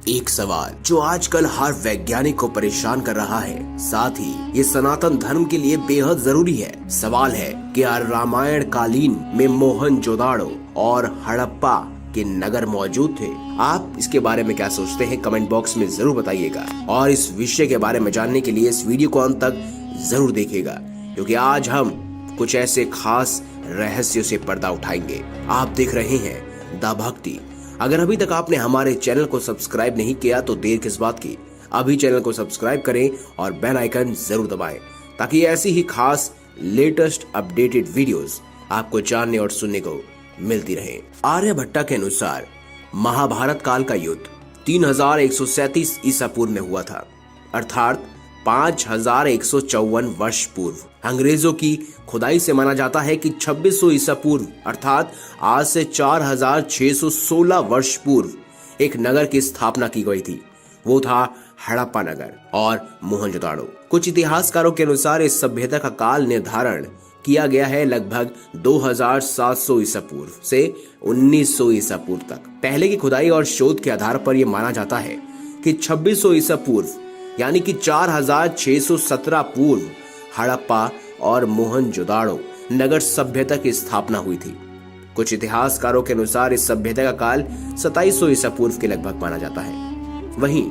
एक सवाल जो आजकल हर वैज्ञानिक को परेशान कर रहा है, साथ ही ये सनातन धर्म के लिए बेहद जरूरी है। सवाल है कि क्या रामायण कालीन में मोहनजोदाड़ो और हड़प्पा के नगर मौजूद थे? आप इसके बारे में क्या सोचते हैं? कमेंट बॉक्स में जरूर बताइएगा और इस विषय के बारे में जानने के लिए इस वीडियो को अंत तक जरूर देखिएगा, क्योंकि आज हम कुछ ऐसे खास रहस्यों से पर्दा उठाएंगे। आप देख रहे हैं द भक्ति। अगर अभी तक आपने हमारे चैनल को सब्सक्राइब नहीं किया तो देर किस बात की, अभी चैनल को सब्सक्राइब करें और बेल आइकन जरूर दबाएं, ताकि ऐसी ही खास लेटेस्ट अपडेटेड वीडियोस आपको जानने और सुनने को मिलती रहे। आर्यभट्टा के अनुसार महाभारत काल का युद्ध 3137 ईसा पूर्व में हुआ था, अर्थात 5154 वर्ष पूर्व। अंग्रेजों की खुदाई से माना जाता है कि 2600 ईसा पूर्व अर्थात आज से 4616 वर्ष पूर्व एक नगर की स्थापना की गई थी। वो था हड़प्पा नगर और मोहनजोदाड़ो। कुछ इतिहासकारों के अनुसार इस सभ्यता का काल निर्धारण किया गया है लगभग 2700 ईसा पूर्व से 1900 ईसा पूर्व तक। पहले की खुदाई और शोध के आधार पर यह माना जाता है कि 2600 ईसा पूर्व यानी कि 4617 पूर्व हड़प्पा और मोहनजोदाड़ो नगर सभ्यता की स्थापना हुई थी। कुछ इतिहासकारों के अनुसार इस सभ्यता का काल 2700 ईसा पूर्व के लगभग माना जाता है। वहीं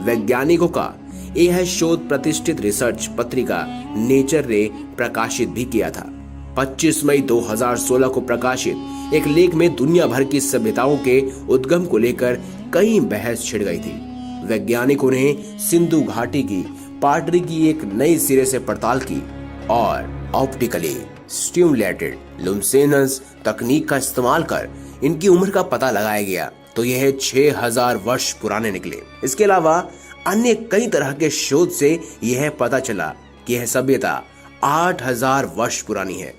वैज्ञानिकों का यह शोध प्रतिष्ठित रिसर्च पत्रिका नेचर ने प्रकाशित भी किया था। 25 मई 2016 को प्रकाशित एक लेख में दुनिया भर की सभ्यताओं के उद्गम को लेकर कई बहस छिड़ गई थी। वैज्ञानिकों ने सिंधु घाटी की पाटरी की एक नई सिरे से पड़ताल की और ऑप्टिकली स्टिमुलेटेड लुमिनेसेंस तकनीक का इस्तेमाल कर इनकी उम्र का पता लगाया गया तो यह 6000 वर्ष पुराने निकले। इसके अलावा अन्य कई तरह के शोध से यह पता चला कि यह सभ्यता 8000 वर्ष पुरानी है।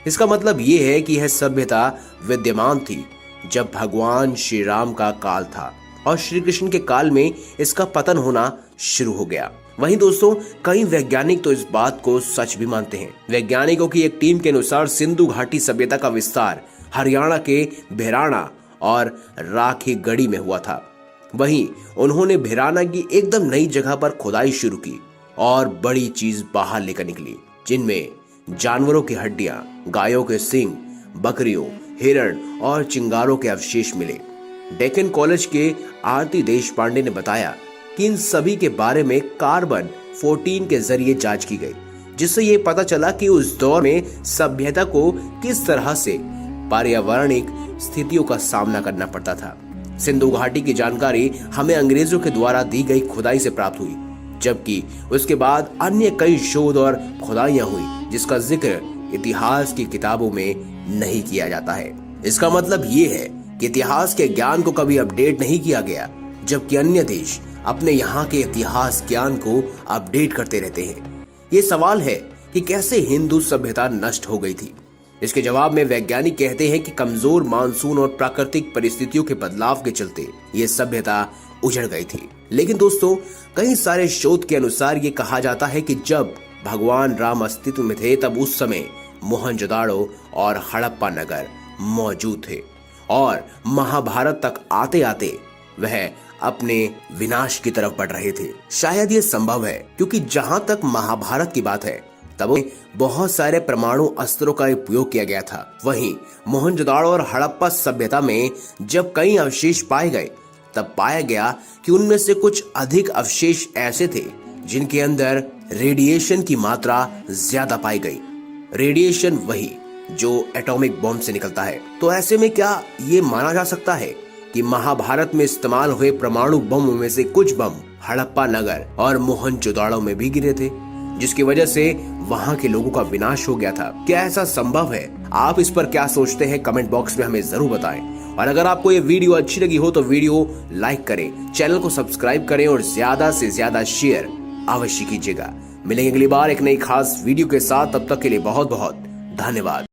इसका मतलब यह है कि यह सभ्यता विद्यमान थी जब भगवान श्री राम का काल था और श्री कृष्ण के काल में इसका पतन होना शुरू हो गया। वहीं दोस्तों, कई वैज्ञानिक तो इस बात को सच भी मानते हैं। वैज्ञानिकों की एक टीम के अनुसार सिंधु घाटी सभ्यता का विस्तार हरियाणा के भिराना और राखीगढ़ी में हुआ था। वहीं उन्होंने भिराना की एकदम नई जगह पर खुदाई शुरू की और बड़ी चीज बाहर लेकर निकली, जिनमें जानवरों की हड्डियां, गायों के सींग, बकरियों, हिरण और चिंगारों के अवशेष मिले। डेक्कन कॉलेज के आरती देशपांडे ने बताया कि इन सभी के बारे में कार्बन 14 के जरिए जांच की गई, जिससे ये पता चला कि उस दौर में सभ्यता को किस तरह से पर्यावरणिक स्थितियों का सामना करना पड़ता था। सिंधु घाटी की जानकारी हमें अंग्रेजों के द्वारा दी गई खुदाई से प्राप्त हुई, जबकि उसके बाद अन्य कई शोध और खुदाइयां हुई जिसका जिक्र इतिहास की किताबों में नहीं किया जाता है। इसका मतलब ये है कि इतिहास के ज्ञान को कभी अपडेट नहीं किया गया, जबकि अन्य देश अपने यहाँ के इतिहास ज्ञान को अपडेट करते रहते हैं। ये सवाल है कि कैसे हिंदू सभ्यता नष्ट हो गई थी। इसके जवाब में वैज्ञानिक कहते हैं कि कमजोर मानसून और प्राकृतिक परिस्थितियों के बदलाव के चलते ये सभ्यता उजड़ गई थी। लेकिन दोस्तों, कई सारे शोध के अनुसार ये कहा जाता है कि जब भगवान राम अस्तित्व में थे तब उस समय मोहनजोदाड़ो और हड़प्पा नगर मौजूद थे और महाभारत तक आते आते वह अपने विनाश की तरफ बढ़ रहे थे। शायद ये संभव है क्योंकि जहां तक महाभारत की बात है तब बहुत सारे परमाणु अस्त्रों का उपयोग किया गया था। वहीं मोहनजोदाड़ो और हड़प्पा सभ्यता में जब कई अवशेष पाए गए तब पाया गया कि उनमें से कुछ अधिक अवशेष ऐसे थे जिनके अंदर रेडिएशन की मात्रा ज्यादा पाई गई। रेडिएशन वही जो एटॉमिक बॉम्ब से निकलता है। तो ऐसे में क्या ये माना जा सकता है कि महाभारत में इस्तेमाल हुए परमाणु बम में से कुछ बम हड़प्पा नगर और मोहनजोदाड़ो में भी गिरे थे, जिसकी वजह से वहां के लोगों का विनाश हो गया था? क्या ऐसा संभव है? आप इस पर क्या सोचते हैं? कमेंट बॉक्स में हमें जरूर बताएं। और अगर आपको ये वीडियो अच्छी लगी हो तो वीडियो लाइक करें, चैनल को सब्सक्राइब करें और ज्यादा से ज्यादा शेयर अवश्य कीजिएगा। मिलेंगे अगली बार एक नई खास वीडियो के साथ, तब तक के लिए बहुत बहुत धन्यवाद।